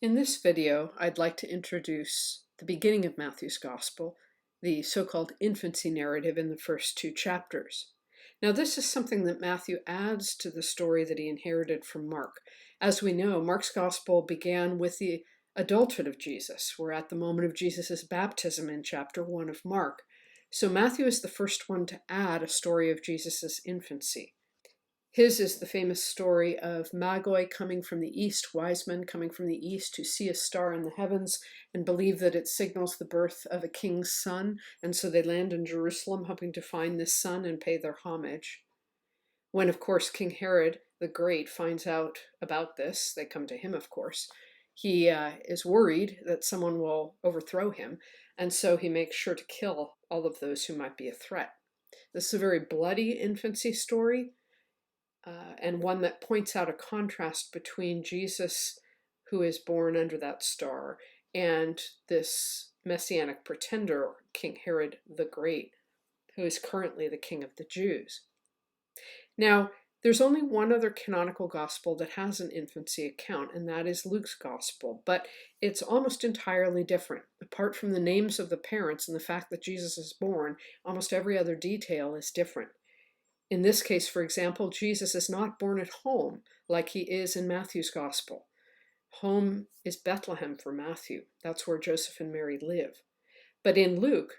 In this video, I'd like to introduce the beginning of Matthew's Gospel, the so-called infancy narrative in the first two chapters. Now, this is something that Matthew adds to the story that he inherited from Mark. As we know, Mark's Gospel began with the adulthood of Jesus. We're at the moment of Jesus' baptism in chapter 1 of Mark. So Matthew is the first one to add a story of Jesus' infancy. His is the famous story of Magi coming from the east, wise men coming from the east to see a star in the heavens and believe that it signals the birth of a king's son. And so they land in Jerusalem hoping to find this son and pay their homage. When, of course, King Herod the Great finds out about this, they come to him, of course, he is worried that someone will overthrow him. And so he makes sure to kill all of those who might be a threat. This is a very bloody infancy story. And one that points out a contrast between Jesus, who is born under that star, and this messianic pretender, King Herod the Great, who is currently the king of the Jews. Now, there's only one other canonical gospel that has an infancy account, and that is Luke's gospel, but it's almost entirely different. Apart from the names of the parents and the fact that Jesus is born, almost every other detail is different. In this case, for example, Jesus is not born at home like he is in Matthew's Gospel. Home is Bethlehem for Matthew. That's where Joseph and Mary live. But in Luke,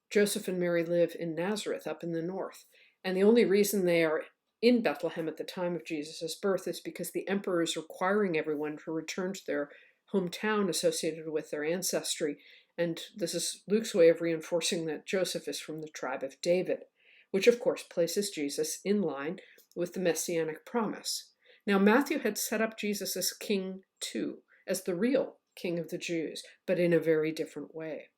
Joseph and Mary live in Nazareth up in the north. And the only reason they are in Bethlehem at the time of Jesus' birth is because the emperor is requiring everyone to return to their hometown associated with their ancestry. And this is Luke's way of reinforcing that Joseph is from the tribe of David, which of course places Jesus in line with the messianic promise. Now, Matthew had set up Jesus as king too, as the real king of the Jews, but in a very different way.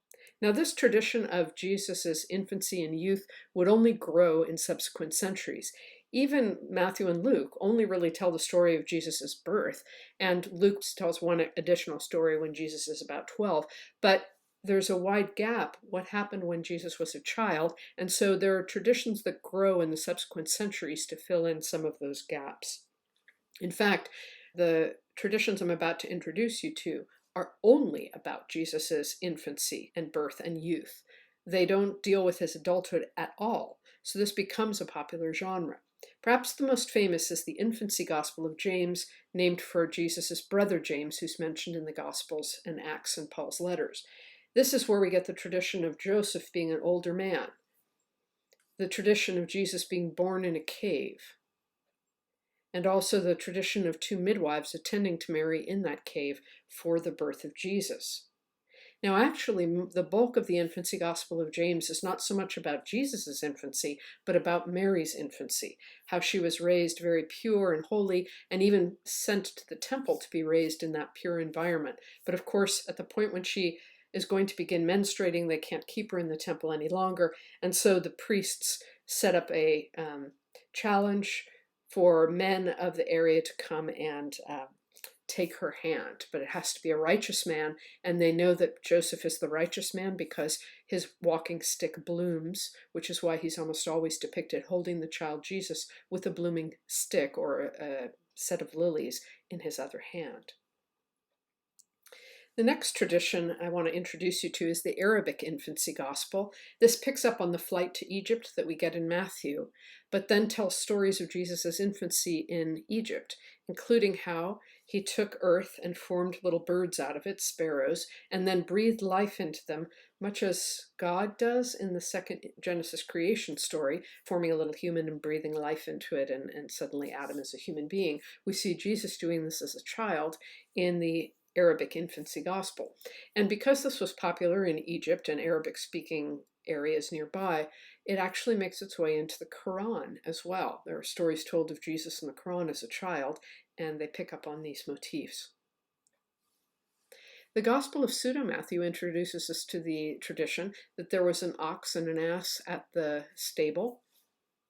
Now, this tradition of Jesus' infancy and youth would only grow in subsequent centuries. Even Matthew and Luke only really tell the story of Jesus' birth, and Luke tells one additional story when Jesus is about 12, but there's a wide gap, what happened when Jesus was a child, and so there are traditions that grow in the subsequent centuries to fill in some of those gaps. In fact, the traditions I'm about to introduce you to are only about Jesus' infancy and birth and youth. They don't deal with his adulthood at all, so this becomes a popular genre. Perhaps the most famous is the Infancy Gospel of James, named for Jesus' brother James, who's mentioned in the Gospels and Acts and Paul's letters. This is where we get the tradition of Joseph being an older man, the tradition of Jesus being born in a cave, and also the tradition of two midwives attending to Mary in that cave for the birth of Jesus. Now, actually, the bulk of the Infancy Gospel of James is not so much about Jesus' infancy, but about Mary's infancy, how she was raised very pure and holy, and even sent to the temple to be raised in that pure environment. But of course, at the point when she is going to begin menstruating, they can't keep her in the temple any longer, and so the priests set up a challenge for men of the area to come and take her hand, but it has to be a righteous man, and they know that Joseph is the righteous man because his walking stick blooms, which is why he's almost always depicted holding the child Jesus with a blooming stick or a set of lilies in his other hand. The next tradition I want to introduce you to is the Arabic Infancy Gospel. This picks up on the flight to Egypt that we get in Matthew, but then tells stories of Jesus' infancy in Egypt, including how he took earth and formed little birds out of it, sparrows, and then breathed life into them, much as God does in the second Genesis creation story, forming a little human and breathing life into it, and suddenly Adam is a human being. We see Jesus doing this as a child in the Arabic Infancy Gospel. And because this was popular in Egypt and Arabic-speaking areas nearby, it actually makes its way into the Quran as well. There are stories told of Jesus in the Quran as a child, and they pick up on these motifs. The Gospel of Pseudo-Matthew introduces us to the tradition that there was an ox and an ass at the stable.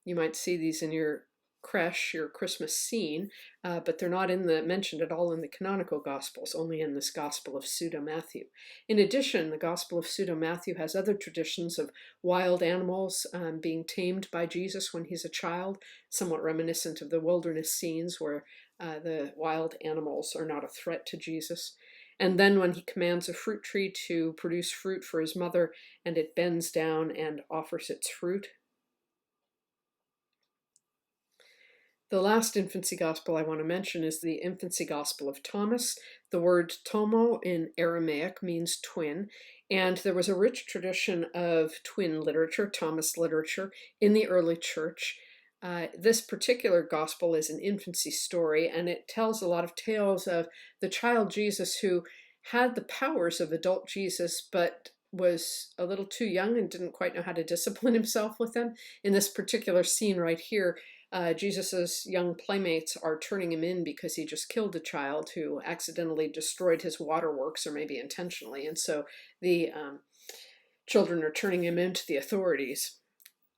You might see these in your creche, your Christmas scene, but they're not mentioned at all in the canonical Gospels, only in this Gospel of Pseudo-Matthew. In addition, the Gospel of Pseudo-Matthew has other traditions of wild animals being tamed by Jesus when he's a child, somewhat reminiscent of the wilderness scenes where the wild animals are not a threat to Jesus. And then when he commands a fruit tree to produce fruit for his mother, and it bends down and offers its fruit. The last infancy gospel I want to mention is the infancy gospel of Thomas. The word tomo in Aramaic means twin, and there was a rich tradition of twin literature, Thomas literature, in the early church. This particular gospel is an infancy story, and it tells a lot of tales of the child Jesus who had the powers of adult Jesus, but was a little too young and didn't quite know how to discipline himself with them. In this particular scene right here, Jesus's young playmates are turning him in because he just killed a child who accidentally destroyed his waterworks, or maybe intentionally. And so the children are turning him into the authorities.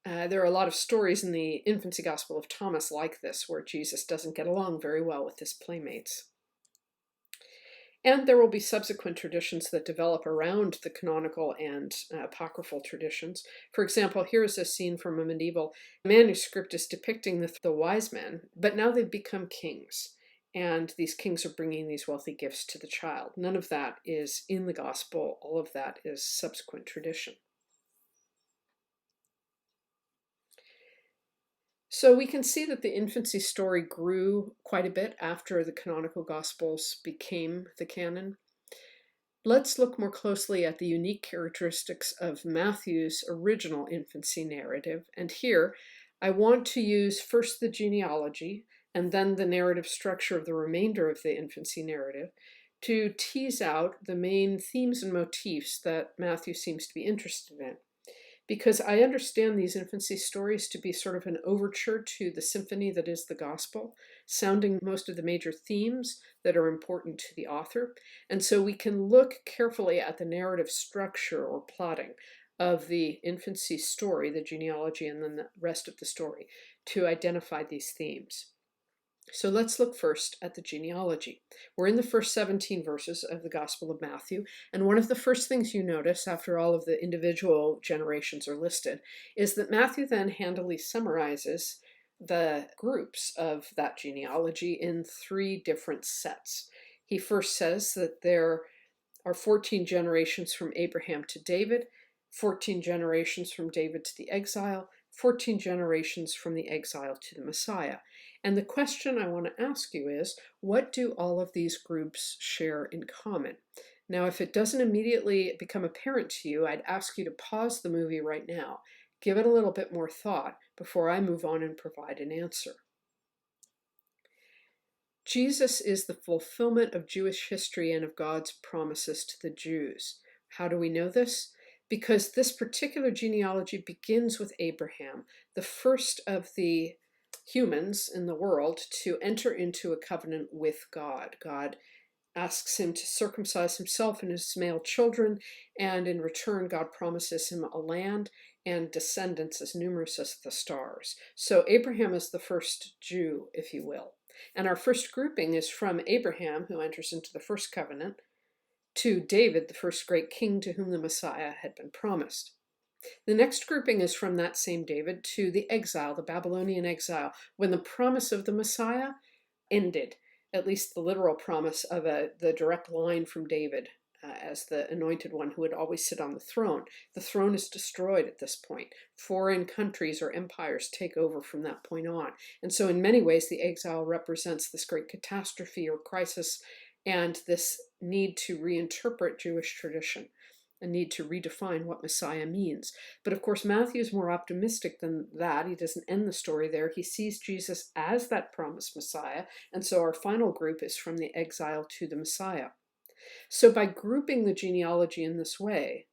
There are a lot of stories in the infancy gospel of Thomas like this, where Jesus doesn't get along very well with his playmates. And there will be subsequent traditions that develop around the canonical and apocryphal traditions. For example, here's a scene from a medieval manuscript is depicting the wise men, but now they've become kings. And these kings are bringing these wealthy gifts to the child. None of that is in the gospel. All of that is subsequent tradition. So we can see that the infancy story grew quite a bit after the canonical Gospels became the canon. Let's look more closely at the unique characteristics of Matthew's original infancy narrative. And here, I want to use first the genealogy and then the narrative structure of the remainder of the infancy narrative to tease out the main themes and motifs that Matthew seems to be interested in. Because I understand these infancy stories to be sort of an overture to the symphony that is the gospel, sounding most of the major themes that are important to the author. And so we can look carefully at the narrative structure or plotting of the infancy story, the genealogy, and then the rest of the story to identify these themes. So let's look first at the genealogy. We're in the first 17 verses of the Gospel of Matthew, and one of the first things you notice after all of the individual generations are listed is that Matthew then handily summarizes the groups of that genealogy in 3 different sets. He first says that there are 14 generations from Abraham to David, 14 generations from David to the exile, 14 generations from the exile to the Messiah. And the question I want to ask you is, what do all of these groups share in common? Now, if it doesn't immediately become apparent to you, I'd ask you to pause the movie right now. Give it a little bit more thought before I move on and provide an answer. Jesus is the fulfillment of Jewish history and of God's promises to the Jews. How do we know this? Because this particular genealogy begins with Abraham, the first of the humans in the world to enter into a covenant with God. God asks him to circumcise himself and his male children, and in return, God promises him a land and descendants as numerous as the stars. So Abraham is the first Jew, if you will. And our first grouping is from Abraham, who enters into the first covenant, to David, the first great king to whom the Messiah had been promised. The next grouping is from that same David to the exile, the Babylonian exile, when the promise of the Messiah ended, at least the literal promise of the direct line from David as the anointed one who would always sit on the throne. The throne is destroyed at this point. Foreign countries or empires take over from that point on. And so in many ways, the exile represents this great catastrophe or crisis and this need to reinterpret Jewish tradition, a need to redefine what Messiah means. But of course, Matthew is more optimistic than that. He doesn't end the story there. He sees Jesus as that promised Messiah. And so our final group is from the exile to the Messiah. So by grouping the genealogy in this way,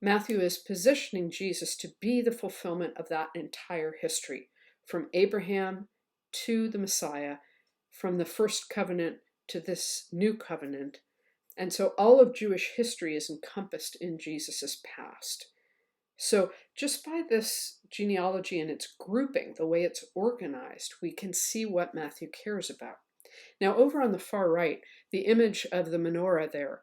Matthew is positioning Jesus to be the fulfillment of that entire history, from Abraham to the Messiah, from the first covenant to this new covenant. And so all of Jewish history is encompassed in Jesus's past. So just by this genealogy and its grouping, the way it's organized, we can see what Matthew cares about. Now, over on the far right, the image of the menorah there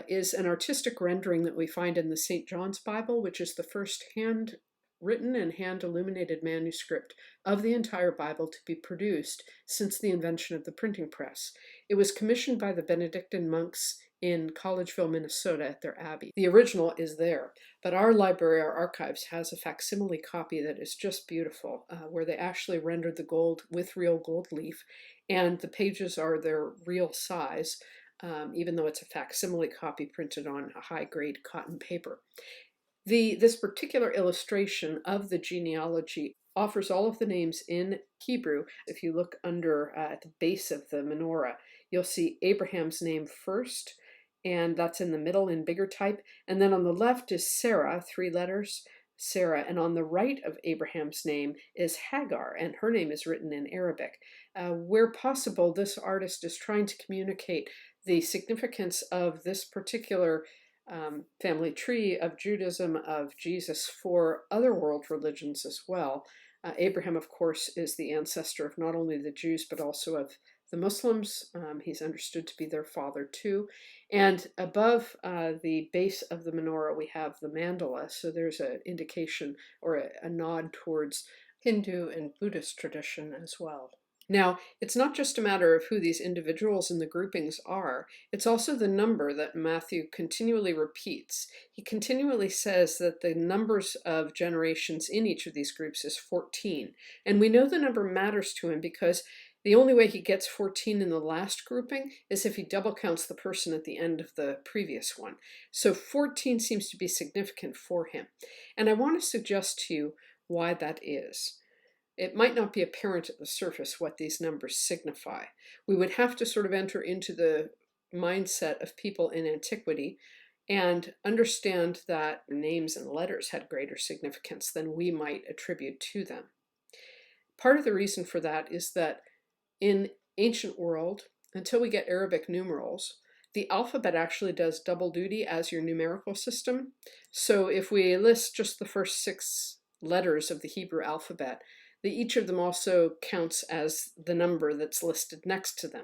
is an artistic rendering that we find in the St. John's Bible, which is the first hand-written and hand-illuminated manuscript of the entire Bible to be produced since the invention of the printing press. It was commissioned by the Benedictine monks in Collegeville, Minnesota at their abbey. The original is there, but our library, our archives, has a facsimile copy that is just beautiful, where they actually rendered the gold with real gold leaf, and the pages are their real size, even though it's a facsimile copy printed on a high-grade cotton paper. This particular illustration of the genealogy offers all of the names in Hebrew. If you look under at the base of the menorah, you'll see Abraham's name first, and that's in the middle in bigger type. And then on the left is Sarah, 3 letters, Sarah. And on the right of Abraham's name is Hagar, and her name is written in Arabic. Where possible, this artist is trying to communicate the significance of this particular family tree of Judaism, of Jesus, for other world religions as well. Abraham, of course, is the ancestor of not only the Jews, but also of the Muslims. He's understood to be their father too. And above the base of the menorah, we have the mandala. So there's an indication or a nod towards Hindu and Buddhist tradition as well. Now, it's not just a matter of who these individuals in the groupings are, it's also the number that Matthew continually repeats. He continually says that the numbers of generations in each of these groups is 14. And we know the number matters to him because the only way he gets 14 in the last grouping is if he double counts the person at the end of the previous one. So 14 seems to be significant for him. And I want to suggest to you why that is. It might not be apparent at the surface what these numbers signify. We would have to sort of enter into the mindset of people in antiquity and understand that names and letters had greater significance than we might attribute to them. Part of the reason for that is that in ancient world, until we get Arabic numerals, the alphabet actually does double duty as your numerical system. So if we list just the first 6 letters of the Hebrew alphabet, each of them also counts as the number that's listed next to them.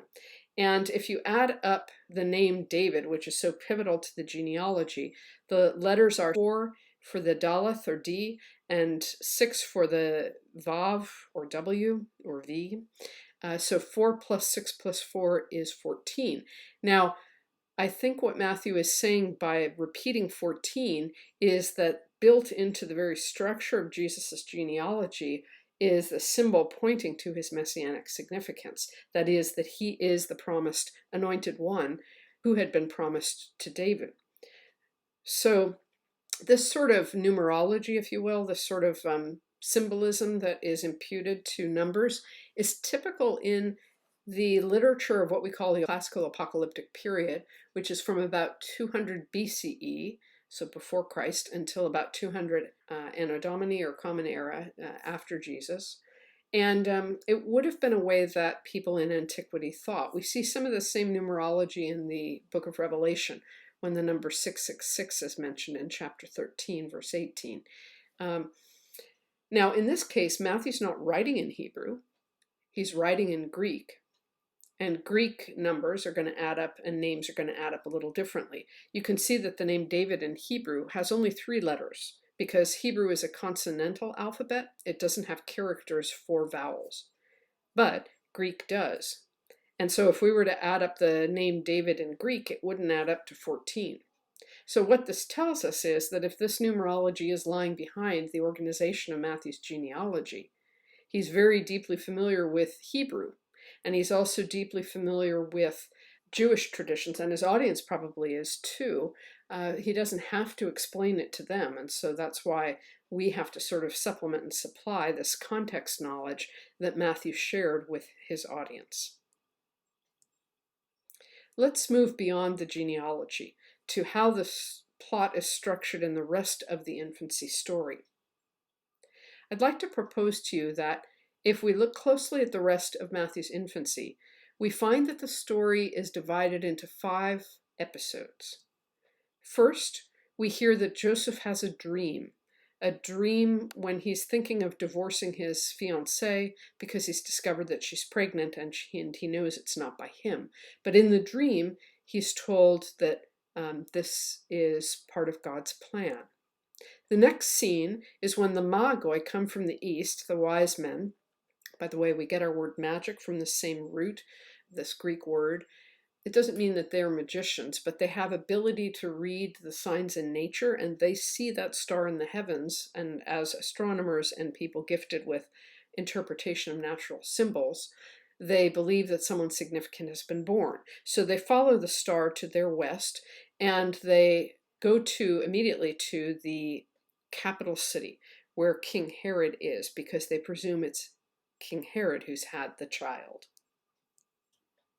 And if you add up the name David, which is so pivotal to the genealogy, the letters are 4 for the Daleth or D, and 6 for the Vav or W or V. So 4 plus 6 plus 4 is 14. Now, I think what Matthew is saying by repeating 14 is that built into the very structure of Jesus' genealogy is the symbol pointing to his messianic significance. That is, that he is the promised anointed one who had been promised to David. So this sort of numerology, if you will, this sort of symbolism that is imputed to numbers is typical in the literature of what we call the classical apocalyptic period, which is from about 200 BCE, so before Christ, until about 200 Anno Domini or Common Era after Jesus. And it would have been a way that people in antiquity thought. We see some of the same numerology in the book of Revelation when the number 666 is mentioned in chapter 13, verse 18. Now, in this case, Matthew's not writing in Hebrew. He's writing in Greek. And Greek numbers are going to add up and names are going to add up a little differently. You can see that the name David in Hebrew has only 3 letters because Hebrew is a consonantal alphabet. It doesn't have characters for vowels, but Greek does. And so if we were to add up the name David in Greek, it wouldn't add up to 14. So what this tells us is that if this numerology is lying behind the organization of Matthew's genealogy, he's very deeply familiar with Hebrew. And he's also deeply familiar with Jewish traditions, and his audience probably is too. He doesn't have to explain it to them, and so that's why we have to sort of supplement and supply this context knowledge that Matthew shared with his audience. Let's move beyond the genealogy to how the plot is structured in the rest of the infancy story. I'd like to propose to you that if we look closely at the rest of Matthew's infancy, we find that the story is divided into 5 episodes. First, we hear that Joseph has a dream when he's thinking of divorcing his fiancée because he's discovered that she's pregnant and he knows it's not by him. But in the dream, he's told that this is part of God's plan. The next scene is when the Magoi come from the east, the wise men. By the way, we get our word magic from the same root, this Greek word. It doesn't mean that they're magicians, but they have ability to read the signs in nature, and they see that star in the heavens. And as astronomers and people gifted with interpretation of natural symbols, they believe that someone significant has been born. So they follow the star to their west, and they go immediately to the capital city where King Herod is, because they presume it's King Herod who's had the child.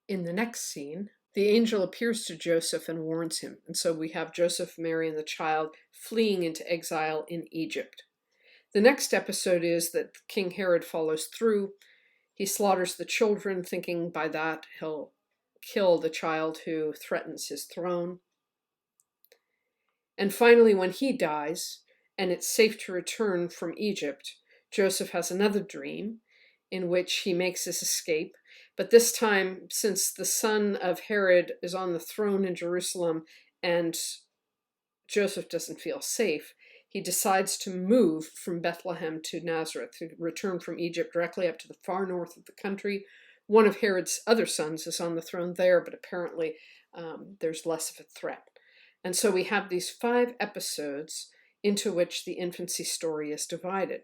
In the next scene, the angel appears to Joseph and warns him, and so we have Joseph, Mary, and the child fleeing into exile in Egypt. The next episode is that King Herod follows through. He slaughters the children, thinking by that he'll kill the child who threatens his throne. And finally, when he dies, and it's safe to return from Egypt, Joseph has another dream in which he makes his escape. But this time, since the son of Herod is on the throne in Jerusalem and Joseph doesn't feel safe, he decides to move from Bethlehem to Nazareth, to return from Egypt directly up to the far north of the country. One of Herod's other sons is on the throne there, but apparently there's less of a threat. And so we have these 5 episodes into which the infancy story is divided.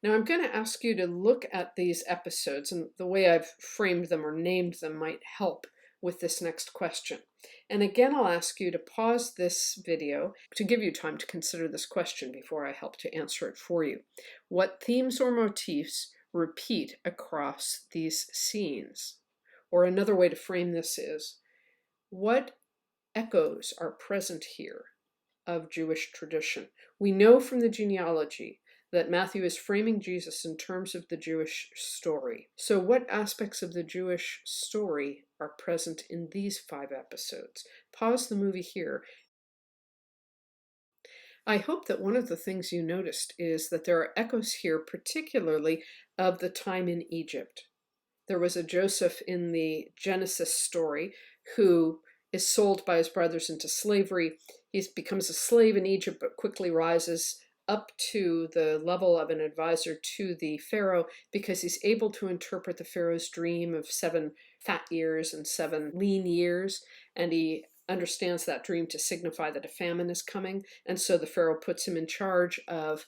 Now I'm going to ask you to look at these episodes, and the way I've framed them or named them might help with this next question. And again, I'll ask you to pause this video to give you time to consider this question before I help to answer it for you. What themes or motifs repeat across these scenes? Or another way to frame this is, what echoes are present here of Jewish tradition? We know from the genealogy that Matthew is framing Jesus in terms of the Jewish story. So what aspects of the Jewish story are present in these 5 episodes? Pause the movie here. I hope that one of the things you noticed is that there are echoes here, particularly of the time in Egypt. There was a Joseph in the Genesis story who is sold by his brothers into slavery. He becomes a slave in Egypt, but quickly rises up to the level of an advisor to the Pharaoh because he's able to interpret the Pharaoh's dream of 7 fat years and 7 lean years, and he understands that dream to signify that a famine is coming, and so the Pharaoh puts him in charge of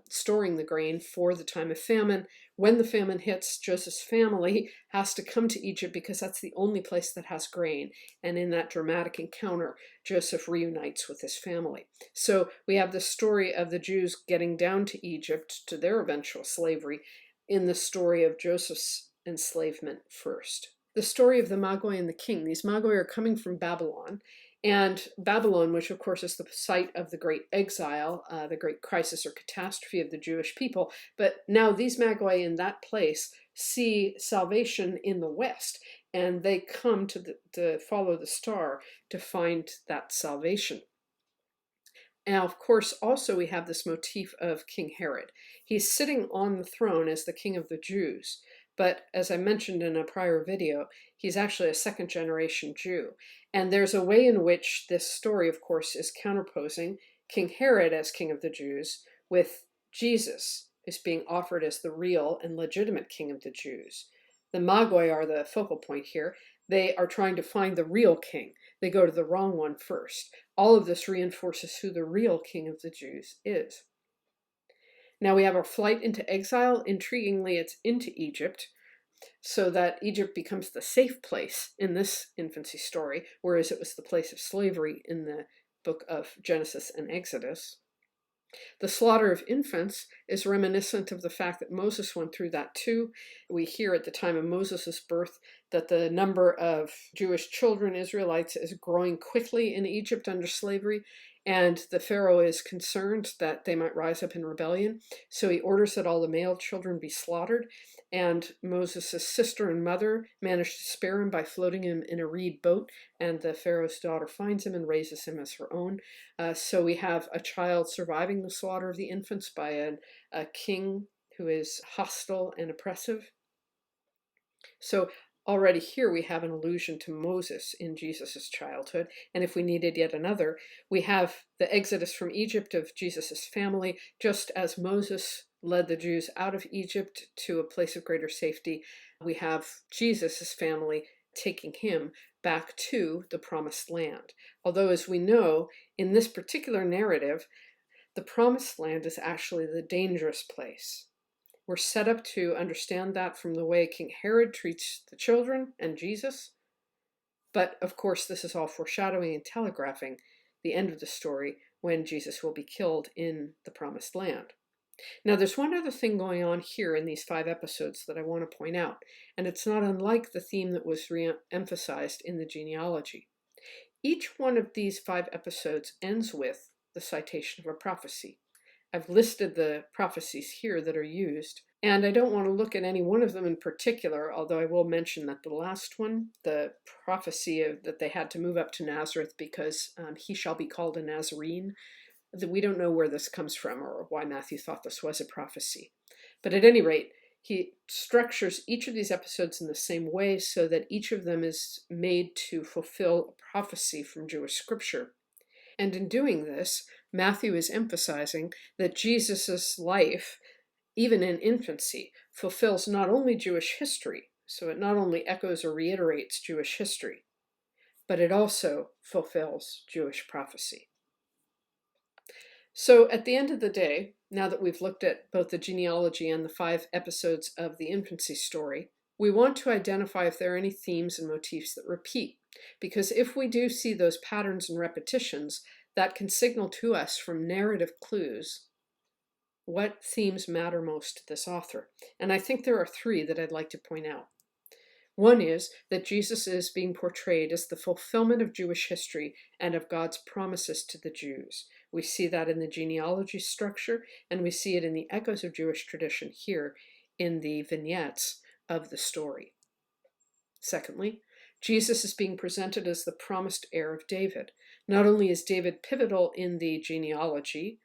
storing the grain for the time of famine. When the famine hits, Joseph's family has to come to Egypt because that's the only place that has grain. And in that dramatic encounter, Joseph reunites with his family. So we have the story of the Jews getting down to Egypt, to their eventual slavery, in the story of Joseph's enslavement first. The story of the Magoi and the king. These Magoi are coming from Babylon, and Babylon, which of course is the site of the great exile, the great crisis or catastrophe of the Jewish people. But now these Magi in that place see salvation in the West, and they come to follow the star to find that salvation. Now, of course, also we have this motif of King Herod. He's sitting on the throne as the king of the Jews. But as I mentioned in a prior video, he's actually a 2nd generation Jew. And there's a way in which this story, of course, is counterposing King Herod as king of the Jews with Jesus as being offered as the real and legitimate king of the Jews. The Magoi are the focal point here. They are trying to find the real king. They go to the wrong one first. All of this reinforces who the real king of the Jews is. Now we have our flight into exile. Intriguingly, it's into Egypt, so that Egypt becomes the safe place in this infancy story, whereas it was the place of slavery in the book of Genesis and Exodus. The slaughter of infants is reminiscent of the fact that Moses went through that too. We hear at the time of Moses' birth that the number of Jewish children, Israelites, is growing quickly in Egypt under slavery, and the Pharaoh is concerned that they might rise up in rebellion. So he orders that all the male children be slaughtered, and Moses' sister and mother manage to spare him by floating him in a reed boat, and the Pharaoh's daughter finds him and raises him as her own. So we have a child surviving the slaughter of the infants by a king who is hostile and oppressive. So already here we have an allusion to Moses in Jesus' childhood, and if we needed yet another, we have the exodus from Egypt of Jesus' family. Just as Moses led the Jews out of Egypt to a place of greater safety, we have Jesus' family taking him back to the promised land. Although, as we know, in this particular narrative, the promised land is actually the dangerous place. We're set up to understand that from the way King Herod treats the children and Jesus. But of course, this is all foreshadowing and telegraphing the end of the story when Jesus will be killed in the promised land. Now, there's one other thing going on here in these 5 episodes that I want to point out, and it's not unlike the theme that was re-emphasized in the genealogy. Each one of these 5 episodes ends with the citation of a prophecy. I've listed the prophecies here that are used, and I don't want to look at any one of them in particular, although I will mention that the last one, the prophecy that they had to move up to Nazareth because he shall be called a Nazarene, that we don't know where this comes from or why Matthew thought this was a prophecy. But at any rate, he structures each of these episodes in the same way so that each of them is made to fulfill a prophecy from Jewish scripture. And in doing this, Matthew is emphasizing that Jesus' life, even in infancy, fulfills not only Jewish history, so it not only echoes or reiterates Jewish history, but it also fulfills Jewish prophecy. So at the end of the day, now that we've looked at both the genealogy and the 5 episodes of the infancy story, we want to identify if there are any themes and motifs that repeat. Because if we do see those patterns and repetitions, that can signal to us from narrative clues what themes matter most to this author. And I think there are 3 that I'd like to point out. One is that Jesus is being portrayed as the fulfillment of Jewish history and of God's promises to the Jews. We see that in the genealogy structure, and we see it in the echoes of Jewish tradition here in the vignettes of the story. Secondly, Jesus is being presented as the promised heir of David. Not only is David pivotal in the genealogy,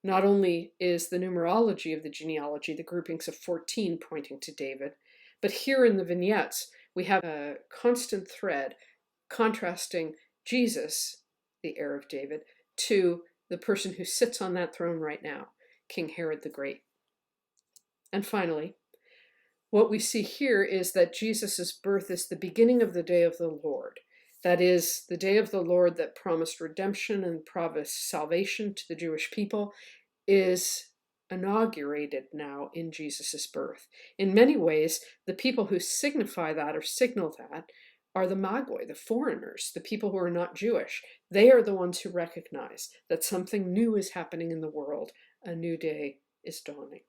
not only is the numerology of the genealogy, the groupings of 14, pointing to David, but here in the vignettes, we have a constant thread contrasting Jesus, the heir of David, to the person who sits on that throne right now, King Herod the Great. And finally, what we see here is that Jesus' birth is the beginning of the day of the Lord. That is, the day of the Lord that promised redemption and promised salvation to the Jewish people is inaugurated now in Jesus' birth. In many ways, the people who signify that or signal that are the Magoi, the foreigners, the people who are not Jewish. They are the ones who recognize that something new is happening in the world. A new day is dawning.